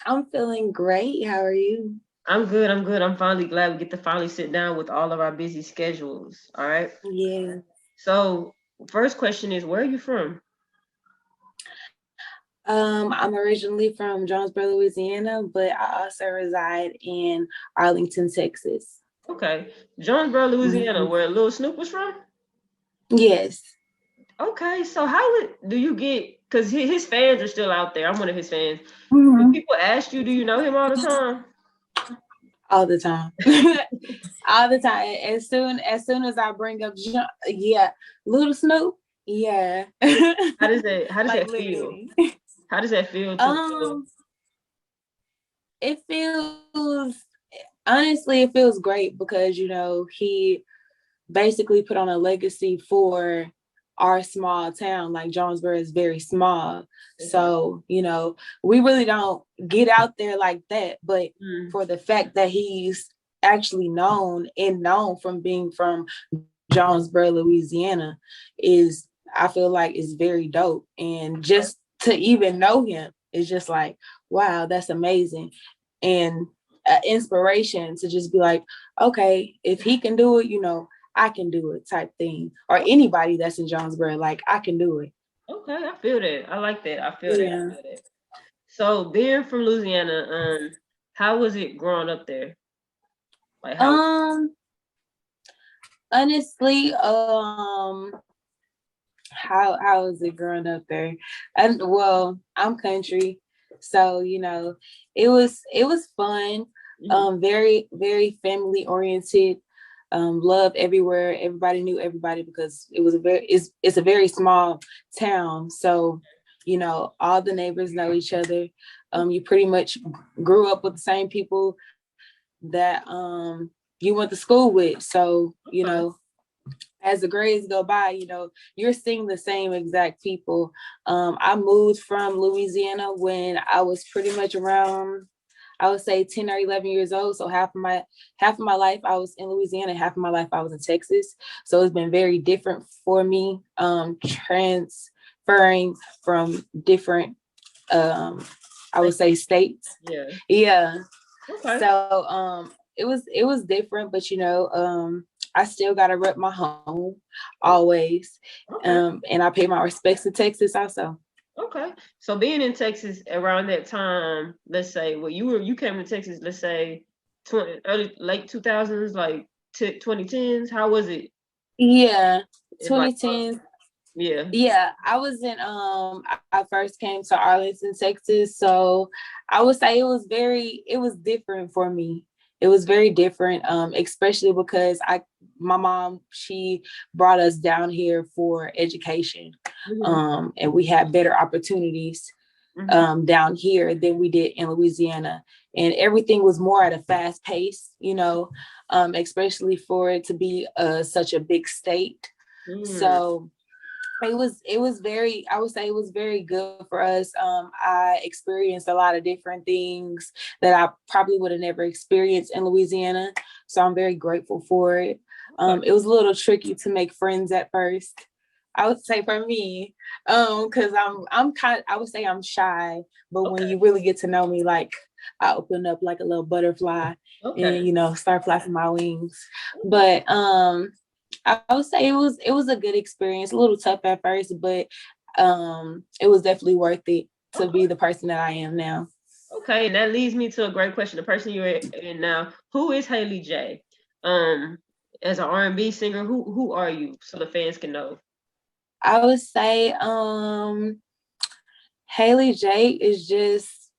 I'm feeling great. How are you? I'm good. I'm good. I'm finally glad we get to finally sit down with all of our busy schedules. All right. Yeah. So, first question is, where are you from? I'm originally from Jonesboro, Louisiana, but I also reside in Arlington, Texas. Okay, Jonesboro, Louisiana, Mhm. where Lil Snoop was from. Yes. Okay, so do you get? Because his fans are still out there. I'm one of his fans. Do Mhm. people ask you, do you know him all the time? All the time. All the time. As soon as I bring up yeah, Little Snoop. Yeah. How does that Like feel? literally. How does that feel to feel? Um, it feels honestly, it feels great because he basically put on a legacy for our small town. Like Jonesboro is very small. Okay. So, we really don't get out there like that. But Mm, for the fact that he's actually known from being from Jonesboro, Louisiana, is I feel like is very dope. And okay. just to even know him is just like, wow, that's amazing. And inspiration to just be like, okay, if he can do it, I can do it type thing. Or anybody that's in Jonesboro, like I can do it. Okay, I feel that. I like that. I feel that. I Yeah. feel that. So being from Louisiana, how was it growing up there? Like how? Um, honestly, how is it growing up there? And well, I'm country, so it was fun. Mhm. Very very family oriented. Love everywhere. Everybody knew everybody because it's a very small town. So all the neighbors know each other. You pretty much grew up with the same people that you went to school with. So Okay. as the grades go by, you're seeing the same exact people. I moved from Louisiana when I was pretty much around, I would say 10 or 11 years old. So half of my life I was in Louisiana, half of my life I was in Texas. So it's been very different for me, transferring from different, um, I would say, Safety. states. Yeah. Yeah. Okay. So it was different, but I still gotta rep my home always. Okay. And I pay my respects to Texas also. Okay. So being in Texas around that time, let's say, well, you came to Texas, let's say, early late 2000s, like 2010s. How was it? Yeah, It's like, 2010. yeah. Yeah, I was in I first came to Arlington, Texas. So I would say it was different for me. It was very different, especially because my mom, she brought us down here for education. Hmm. And we had better opportunities Hmm. down here than we did in Louisiana. And everything was more at a fast pace, especially for it to be such a big state. Mm. So it was very, I would say it was very good for us. I experienced a lot of different things that I probably would have never experienced in Louisiana. So I'm very grateful for it. Okay. It was a little tricky to make friends at first. I would say for me, because I would say I'm shy, but when Okay. you really get to know me, like I open up like a little butterfly and Okay. start flapping my wings. Okay. But I would say it was a good experience, a little tough at first, but it was definitely worth it to Okay. be the person that I am now. Okay. And that leads me to a great question. The person you're in now, who is Halley Jay? Um, as an R&B singer, who are you? So the fans can know. I would say Haley J is just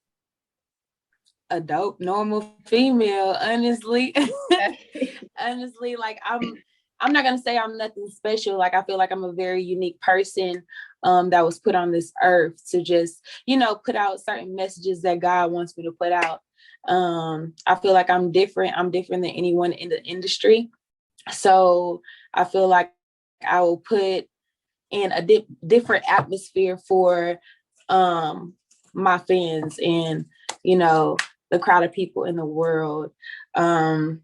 a dope normal female, honestly. Okay. Honestly, like I'm not gonna say I'm nothing special. Like I feel like I'm a very unique person that was put on this earth to just, put out certain messages that God wants me to put out. I feel like I'm different than anyone in the industry. So I feel like I will put in a different atmosphere for um my fans and the crowd of people in the world. um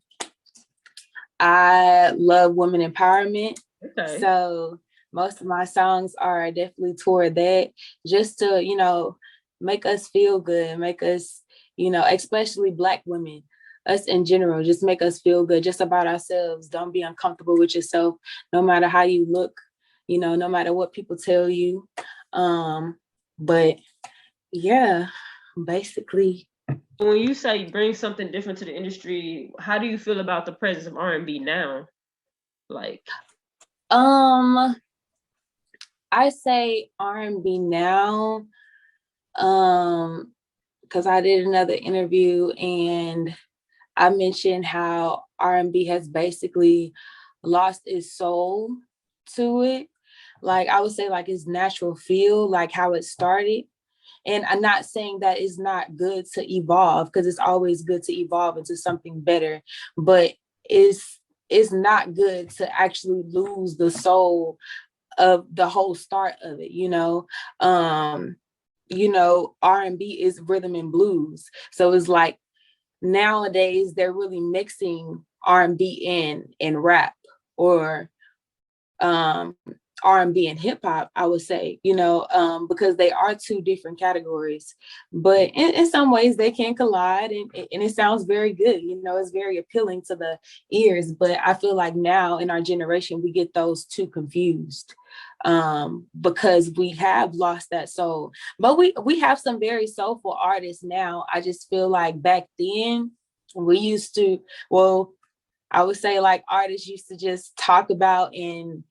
I love women empowerment. Okay. So most of my songs are definitely toward that, just to, make us feel good, make us, especially Black women, us in general, just make us feel good just about ourselves. Don't be uncomfortable with yourself, no matter how you look, no matter what people tell you. But yeah, basically. When you say bring something different to the industry, how do you feel about the presence of R&B now? Like, I say R&B now, because I did another interview and I mentioned how R&B has basically lost its soul to it. Like I would say like its natural feel, like how it started. And I'm not saying that it's not good to evolve, because it's always good to evolve into something better, but it's not good to actually lose the soul of the whole start of it, R&B is rhythm and blues. So it's like nowadays they're really mixing R&B and rap, or R&B and hip hop, I would say, because they are two different categories, but in some ways they can collide, and it sounds very good. It's very appealing to the ears, but I feel like now in our generation, we get those two confused, because we have lost that soul. But we have some very soulful artists now. I just feel like back then we used to, well, I would say like artists used to just talk about and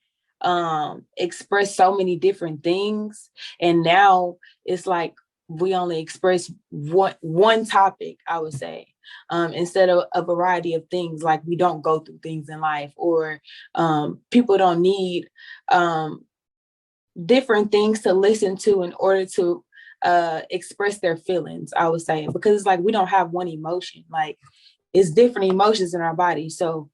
express so many different things, and now it's like we only express one topic, I would say, instead of a variety of things. Like we don't go through things in life, or people don't need different things to listen to in order to express their feelings, I would say, because it's like we don't have one emotion. Like it's different emotions in our body. So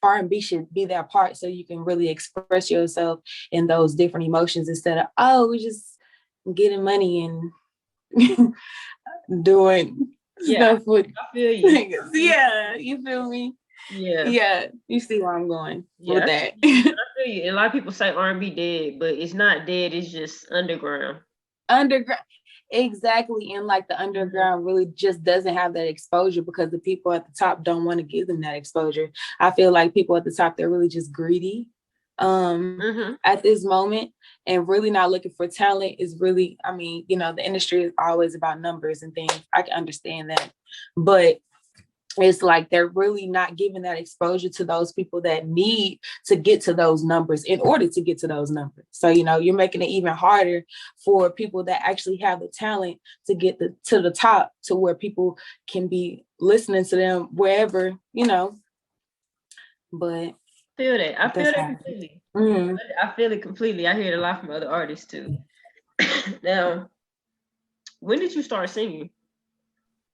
R&B should be that part, so you can really express yourself in those different emotions, instead of, oh, we're just getting money and doing stuff with niggas. Yeah, you feel me? Yeah, you see where I'm going with that. I feel you. A lot of people say R&B dead, but it's not dead. It's just underground. Exactly. And like the underground really just doesn't have that exposure, because the people at the top don't want to give them that exposure. I feel like people at the top, they're really just greedy at this moment, and really not looking for talent. Is really, I mean, the industry is always about numbers and things. I can understand that, but it's like they're really not giving that exposure to those people that need to get to those numbers in order to get to those numbers. So, you're making it even harder for people that actually have the talent to get to the top, to where people can be listening to them wherever, but I feel that completely. I feel it completely. I hear it a lot from other artists too. Now, when did you start singing?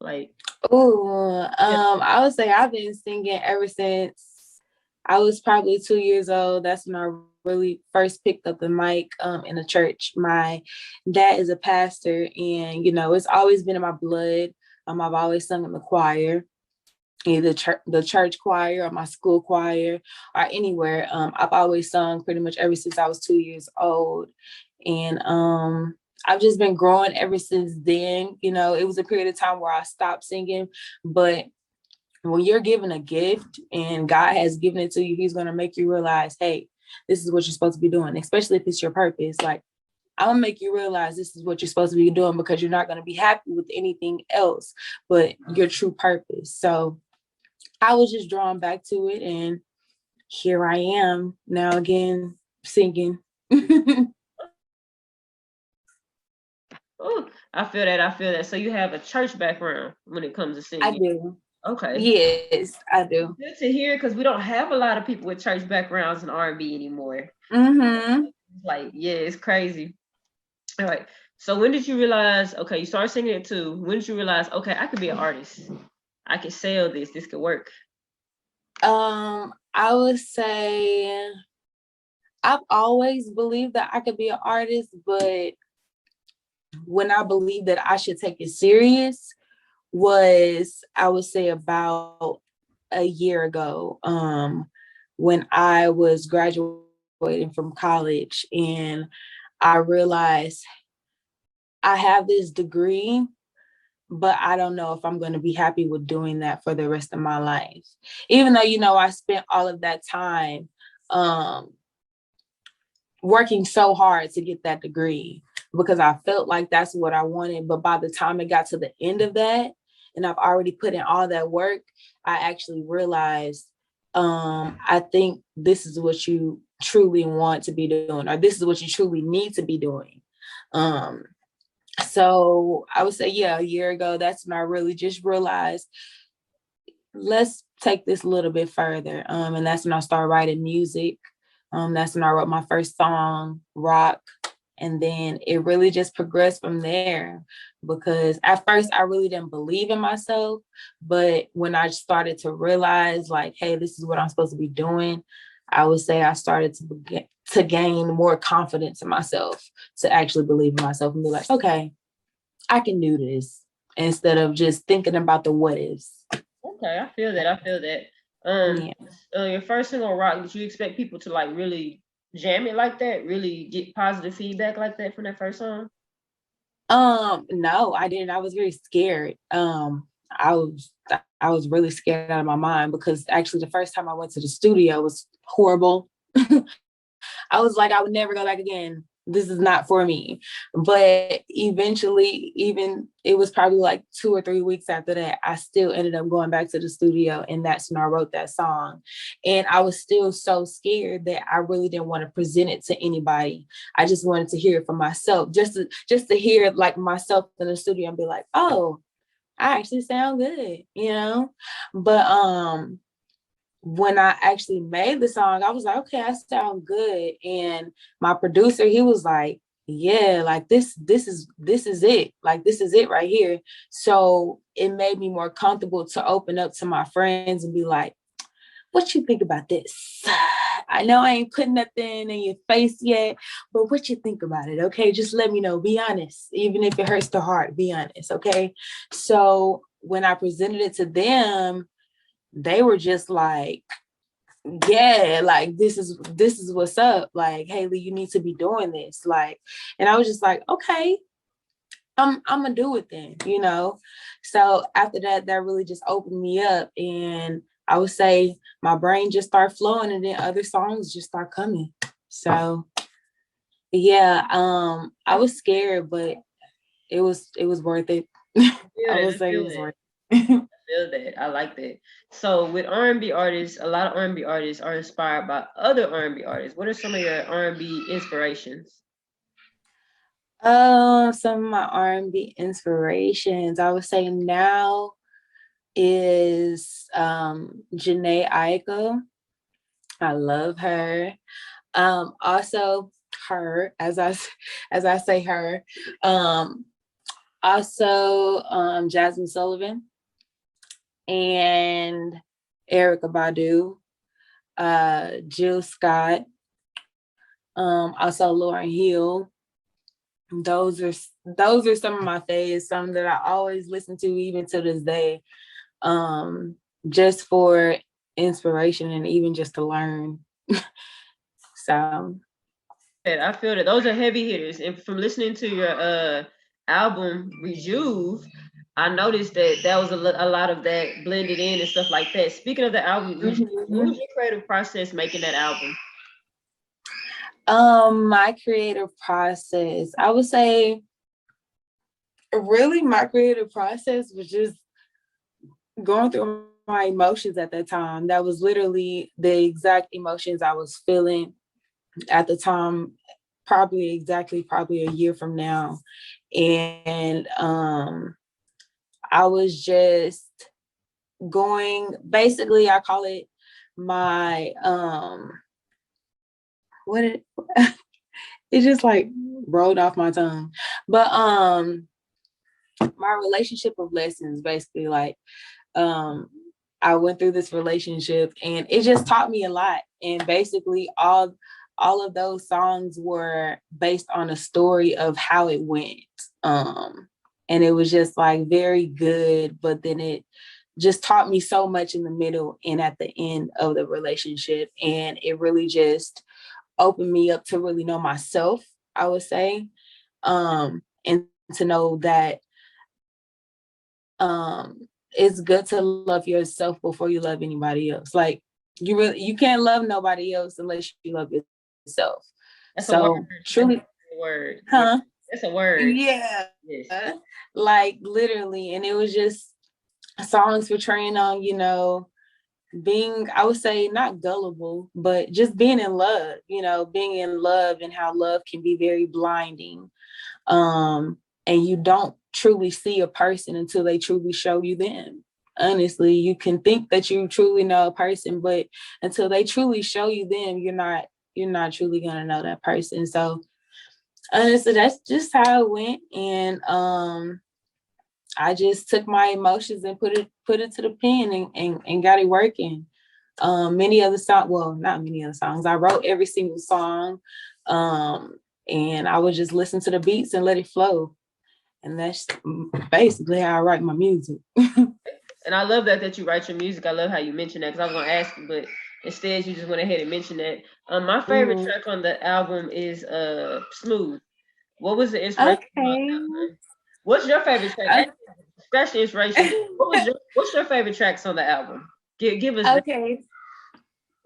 Like, I would say I've been singing ever since I was probably 2 years old. That's when I really first picked up the mic in a church. My dad is a pastor, and it's always been in my blood. I've always sung in the choir, either the church choir or my school choir or anywhere. I've always sung pretty much ever since I was 2 years old, and I've just been growing ever since then. It was a period of time where I stopped singing, but when you're given a gift and God has given it to you, he's going to make you realize, hey, this is what you're supposed to be doing, especially if it's your purpose. Like, I'm going to make you realize this is what you're supposed to be doing, because you're not going to be happy with anything else but your true purpose. So I was just drawn back to it, and here I am now again singing. Oh, I feel that. So you have a church background when it comes to singing. I do. Okay. Yes, I do. Good to hear, because we don't have a lot of people with church backgrounds in R&B anymore. Like, yeah, it's crazy. All right. So when did you realize, okay, you started singing it too. When did you realize, okay, I could be an artist. I could sell this. This could work. I would say I've always believed that I could be an artist, but when I believed that I should take it serious was, I would say, about a year ago, when I was graduating from college, and I realized I have this degree, but I don't know if I'm going to be happy with doing that for the rest of my life. Even though, you know, I spent all of that time working so hard to get that degree because I felt like that's what I wanted. But by the time it got to the end of that, and I've already put in all that work, I actually realized I think this is what you truly want to be doing, or this is what you truly need to be doing. So I would say, yeah, a year ago, that's when I really just realized, let's take this a little bit further. And that's when I started writing music. That's when I wrote my first song, Rock. And then it really just progressed from there, because at first I really didn't believe in myself. But when I started to realize, like, hey, this is what I'm supposed to be doing, I would say I started to gain more confidence in myself, to actually believe in myself and be like, okay, I can do this, instead of just thinking about the what ifs. Okay, I feel that. Your first single, Rock, did you expect people to like really jam it like that? Really get positive feedback like that from that first song? No, I didn't. I was very scared. I was really scared out of my mind, because actually the first time I went to the studio was horrible. I was like, I would never go back again. This is not for me. But eventually, even it was probably like 2 or 3 weeks after that, I still ended up going back to the studio, and that's when I wrote that song. And I was still so scared that I really didn't want to present it to anybody. I just wanted to hear it for myself, just to hear like myself in the studio and be like, oh, I actually sound good, you know? But when I actually made the song, I was like, okay, I sound good. And my producer, he was like, yeah, like this is it. Like, this is it right here. So it made me more comfortable to open up to my friends and be like, what you think about this? I know I ain't putting nothing in your face yet, but what you think about it? Okay, just let me know. Be honest. Even if it hurts the heart, be honest. Okay. So when I presented it to them, they were just like, yeah, like this is what's up. Like, Halley, you need to be doing this. Like, and I was just like, okay, I'm gonna do it then, you know. So after that, that really just opened me up, and I would say my brain just started flowing, and then other songs just start coming. So yeah, I was scared, but it was worth it. I would say it was worth it. Feel that. I like that. So with R&B artists, a lot of R&B artists are inspired by other R&B artists. What are some of your R&B inspirations? Some of my R&B inspirations, I would say now, is Janae Aiko. I love her. Also her, as I say her. Also Jasmine Sullivan and Erykah Badu, Jill Scott, also Lauryn Hill. Those are some of my faves, some that I always listen to even to this day, just for inspiration and even just to learn. So I feel that those are heavy hitters. And from listening to your album Rejuve, I noticed that was a lot of that blended in and stuff like that. Speaking of the album Rejuve, what was your creative process making that album? My creative process, I would say, really my creative process was just going through my emotions at that time. That was literally the exact emotions I was feeling at the time, probably a year from now. And I was just basically, I call it my what it it just like rolled off my tongue. But my relationship of lessons, basically, like I went through this relationship and it just taught me a lot. And basically all of those songs were based on a story of how it went. And it was just like very good, but then it just taught me so much in the middle and at the end of the relationship. And it really just opened me up to really know myself, I would say. And to know that it's good to love yourself before you love anybody else. Like you can't love nobody else unless you love yourself. That's a word. So truly, That's a word. huh? That's a word. Yeah. Yes. Like literally. And it was just songs portraying on, you know, being, I would say not gullible, but just being in love, you know, being in love and how love can be very blinding. And you don't truly see a person until they truly show you them. Honestly, you can think that you truly know a person, but until they truly show you them, you're not truly gonna know that person. So honestly, that's just how it went. And I just took my emotions and put it to the pen and got it working. Many other songs, well, not many other songs. I wrote every single song. And I would just listen to the beats and let it flow. And that's basically how I write my music. And I love that you write your music. I love how you mentioned that, because I was going to ask you, but instead you just went ahead and mentioned that. My favorite track on the album is Smooth. What was the inspiration? Okay. What's your favorite track? Scratch the inspiration. What's your favorite tracks on the album? Give us okay.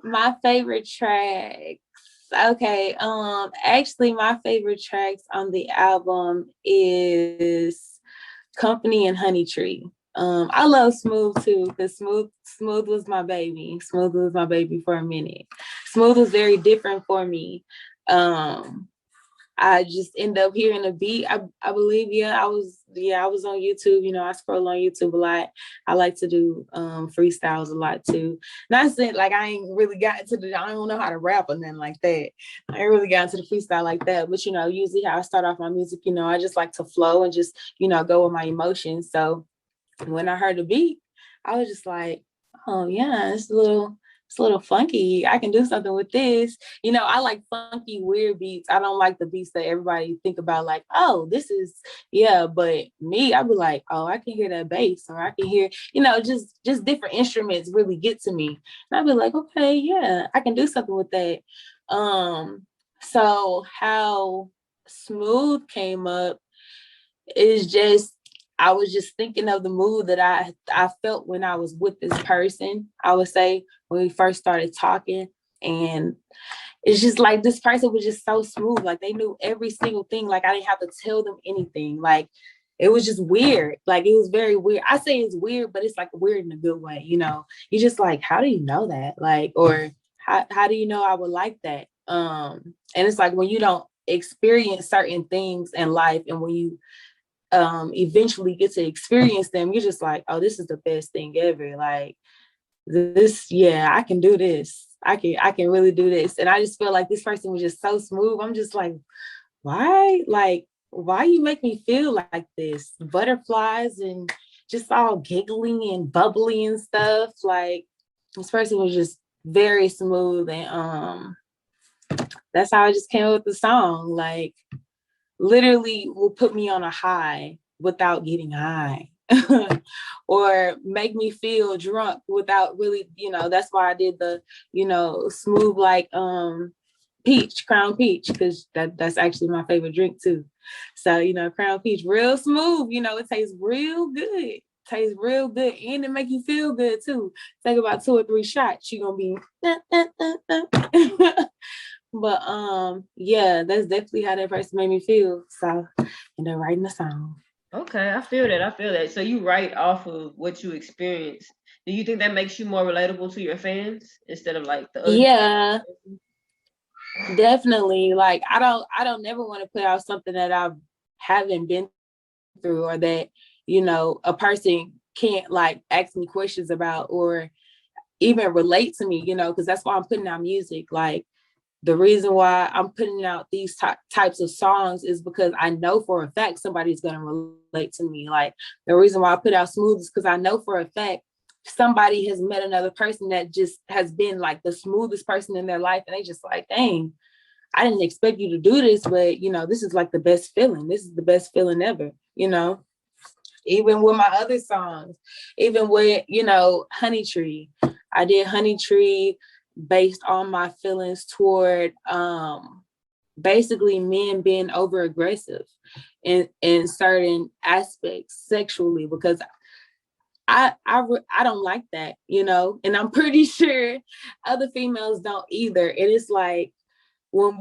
My favorite tracks. Okay. Actually my favorite tracks on the album is Company and Honey Tree. I love Smooth too, because Smooth was my baby. Smooth was my baby for a minute. Smooth was very different for me. I just end up hearing a beat. I believe, I was on YouTube. You know, I scroll on YouTube a lot. I like to do freestyles a lot too. Not saying like I ain't really got into I don't know how to rap or nothing like that. I ain't really got into the freestyle like that. But you know, usually how I start off my music, you know, I just like to flow and just, you know, go with my emotions. So when I heard the beat, I was just like, oh yeah, it's a little funky. I can do something with this. You know, I like funky, weird beats. I don't like the beats that everybody think about like, oh, this is, yeah. But me, I'd be like, oh, I can hear that bass, or I can hear, you know, just different instruments really get to me. And I'd be like, okay, yeah, I can do something with that. So how Smooth came up is just, I was just thinking of the mood that I felt when I was with this person. I would say when we first started talking, and it's just like this person was just so smooth. Like they knew every single thing. Like I didn't have to tell them anything. Like it was just weird. Like it was very weird. I say it's weird, but it's like weird in a good way. You know, you just like, how do you know that? Like, or how do you know I would like that? And it's like when you don't experience certain things in life, and when you eventually get to experience them, you're just like, oh, this is the best thing ever. Like this, yeah, I can do this. I can really do this. And I just feel like this person was just so smooth. I'm just like, why? Like, why you make me feel like this? Butterflies and just all giggling and bubbly and stuff. Like this person was just very smooth. And that's how I just came up with the song. Like literally will put me on a high without getting high. Or make me feel drunk without really, you know, that's why I did the, you know, smooth like peach, crown peach, because that's actually my favorite drink too. So, you know, crown peach, real smooth, you know, it tastes real good. Tastes real good, and it make you feel good too. Take about 2 or 3 shots, you're gonna be but yeah, that's definitely how that person made me feel. So end up writing the song. Okay, I feel that. So you write off of what you experience. Do you think that makes you more relatable to your fans instead of like the other? Yeah, definitely. Like I don't never want to put out something that I haven't been through, or that, you know, a person can't like ask me questions about, or even relate to me, you know, because that's why I'm putting out music. Like the reason why I'm putting out these types of songs is because I know for a fact somebody's going to relate to me. Like the reason why I put out Smooth is because I know for a fact somebody has met another person that just has been like the smoothest person in their life. And they just like, dang, I didn't expect you to do this, but you know, this is like the best feeling. This is the best feeling ever, you know? Even with my other songs, even with, you know, Honey Tree, I did Honey Tree based on my feelings toward basically men being over aggressive in certain aspects sexually, because I don't like that, you know, and I'm pretty sure other females don't either. And it's like when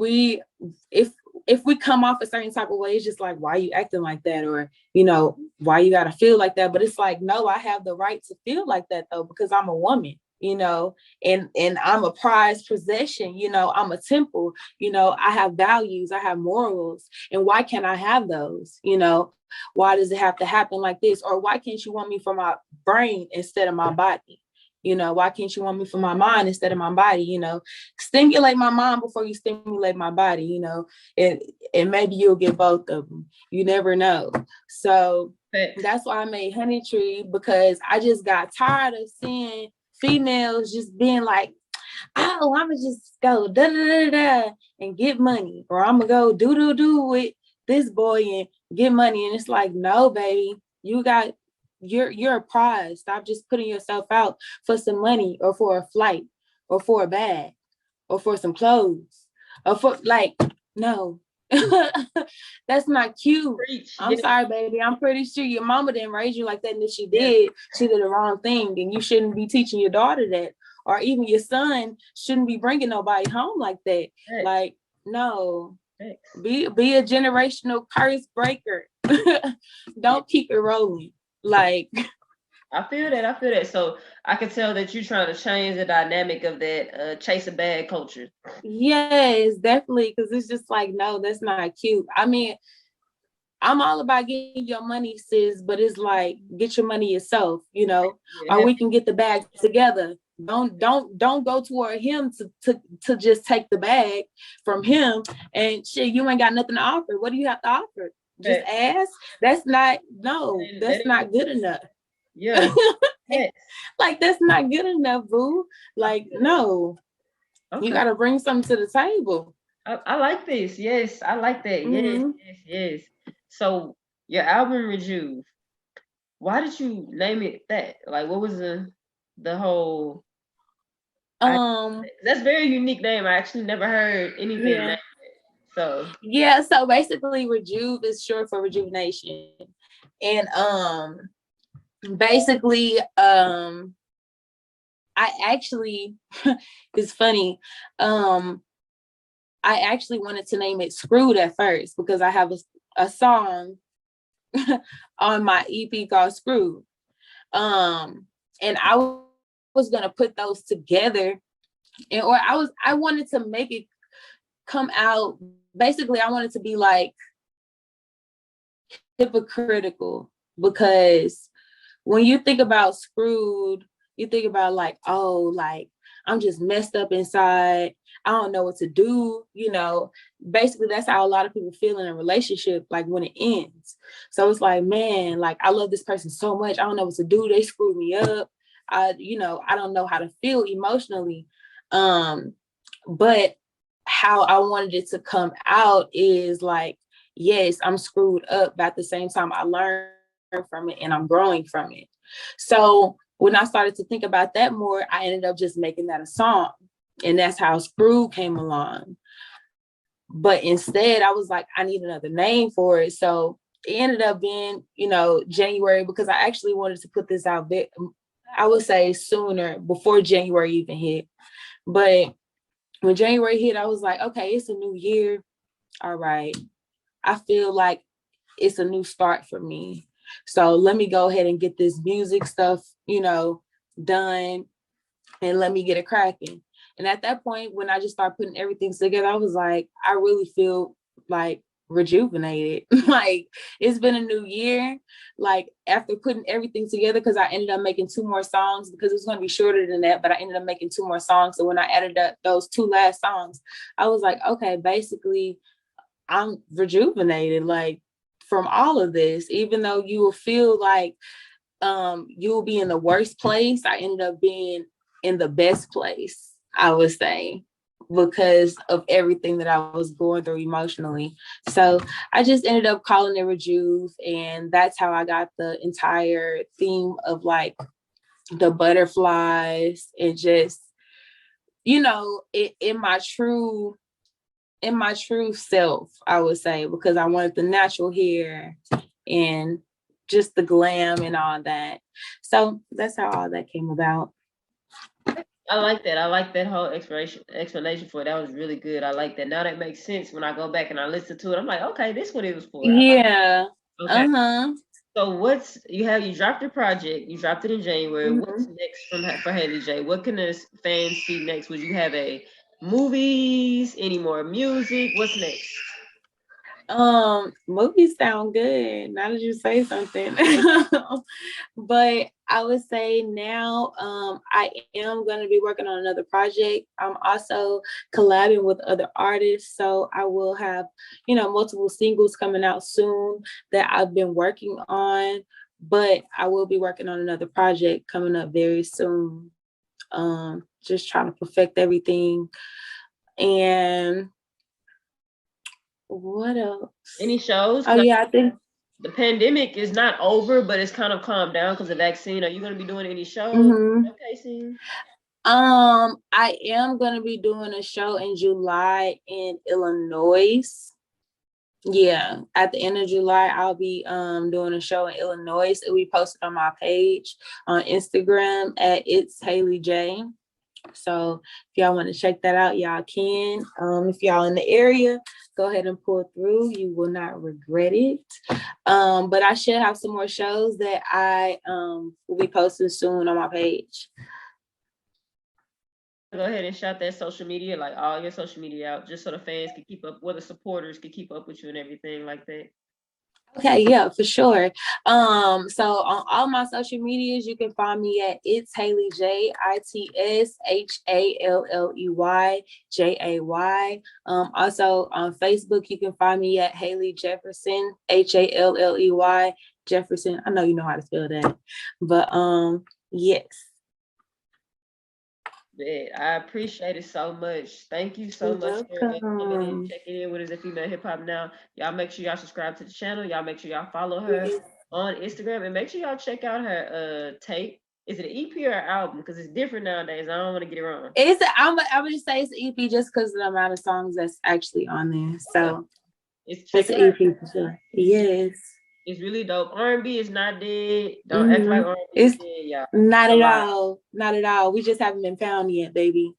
if we come off a certain type of way, it's just like, why are you acting like that? Or, you know, why you gotta feel like that? But it's like, no, I have the right to feel like that though, because I'm a woman, you know, and I'm a prized possession, you know, I'm a temple, you know, I have values, I have morals, and why can't I have those? You know, why does it have to happen like this? Or why can't you want me for my brain instead of my body? You know, why can't you want me for my mind instead of my body? You know, stimulate my mind before you stimulate my body, you know, and maybe you'll get both of them. You never know. So that's why I made Honey Tree, because I just got tired of seeing females just being like, oh, I'm gonna just go da da da da and get money, or I'm gonna go do with this boy and get money. And it's like, no, baby, you're a prize. Stop just putting yourself out for some money or for a flight or for a bag or for some clothes or for like, no. That's not cute. I'm sorry, baby. I'm pretty sure your mama didn't raise you like that, and if she did, she did the wrong thing. And you shouldn't be teaching your daughter that, or even your son shouldn't be bringing nobody home like that. Like, no. Be a generational curse breaker. Don't keep it rolling. Like, I feel that. So I can tell that you're trying to change the dynamic of that chase a bag culture. Yes, definitely. Because it's just like, no, that's not cute. I mean, I'm all about getting your money, sis, but it's like, get your money yourself, you know, or we can get the bag together. Don't go toward him to just take the bag from him and shit, you ain't got nothing to offer. What do you have to offer? Just ask? That's not good enough. Yeah. Like, that's not good enough, boo. Like, no. Okay. You gotta bring something to the table. I like this. Yes, I like that. Mm-hmm. Yes. So your album Rejuve, why did you name it that? Like, what was the whole that's a very unique name. I actually never heard anything like that. So so basically Rejuve is short for rejuvenation. And basically I actually it's funny. I actually wanted to name it Screwed at first, because I have a song on my EP called Screwed. And I was gonna put those together, and I wanted to make it come out. Basically, I wanted to be like hypocritical, because when you think about Screwed, you think about like, oh, like I'm just messed up inside. I don't know what to do. You know, basically that's how a lot of people feel in a relationship, like when it ends. So it's like, man, like I love this person so much. I don't know what to do. They screwed me up. I don't know how to feel emotionally. But how I wanted it to come out is like, yes, I'm screwed up, but at the same time, I learned from it and I'm growing from it. So when I started to think about that more, I ended up just making that a song. And that's how Screw came along. But instead, I was like, I need another name for it. So it ended up being, January, because I actually wanted to put this out, I would say sooner, before January even hit. But when January hit, I was like, okay, it's a new year. All right. I feel like it's a new start for me. So let me go ahead and get this music stuff, done, and let me get it cracking. And at that point, when I just started putting everything together, I was like, I really feel like rejuvenated. Like, it's been a new year. Like, after putting everything together, because I ended up making 2 more songs, because it was going to be shorter than that, but I ended up making 2 more songs. So when I added up those 2 last songs, I was like, okay, basically I'm rejuvenated, like, from all of this. Even though you will feel like you will be in the worst place, I ended up being in the best place, I would say, because of everything that I was going through emotionally. So I just ended up calling it Rejuve, and that's how I got the entire theme of like the butterflies and just, in my true self, I would say, because I wanted the natural hair and just the glam and all that. So that's how all that came about. I like that. I like that whole explanation for it. That was really good. I like that. Now that makes sense when I go back and I listen to it. I'm like, okay, this is what it was for. Yeah. Okay. So you dropped your project, you dropped it in January. What's next for Halley Jay? What can the fans see next? Would you have movies, any more music? What's next? Movies sound good. Now that you say something. But I would say now, I am going to be working on another project. I'm also collabing with other artists. So I will have, multiple singles coming out soon that I've been working on, but I will be working on another project coming up very soon. Just trying to perfect everything. And what else? Any shows? Oh, yeah, I think the pandemic is not over, but it's kind of calmed down because of the vaccine. Are you going to be doing any shows? Showcasing? I am going to be doing a show in July in Illinois. Yeah, at the end of July, I'll be doing a show in Illinois. It'll be posted on my page on Instagram at It's Halley Jay. So if y'all want to check that out, y'all can. If y'all in the area, go ahead and pull through. You will not regret it. But I should have some more shows that I will be posting soon on my page. Go ahead and shout that social media, like all your social media out, just so the fans can keep up, the supporters can keep up with you and everything like that. Okay, yeah, for sure. So on all my social medias, you can find me at It's Halley Jay, ITSHALLEY JAY. Also on Facebook, you can find me at Halley Jefferson, HALLEY Jefferson. I know you know how to spell that, but yes. I appreciate it so much. Thank you so much for coming in, checking in with us at Female Hip Hop Now. Y'all make sure y'all subscribe to the channel. Y'all make sure y'all follow her on Instagram, and make sure y'all check out her tape. Is it an EP or an album? Because it's different nowadays. I don't want to get it wrong. I would just say it's an EP just because of the amount of songs that's actually on there. So it's an EP for sure. Yes. It's really dope. R&B is not dead. Don't act like R&B is dead, y'all. Not at all. Not at all. We just haven't been found yet, baby.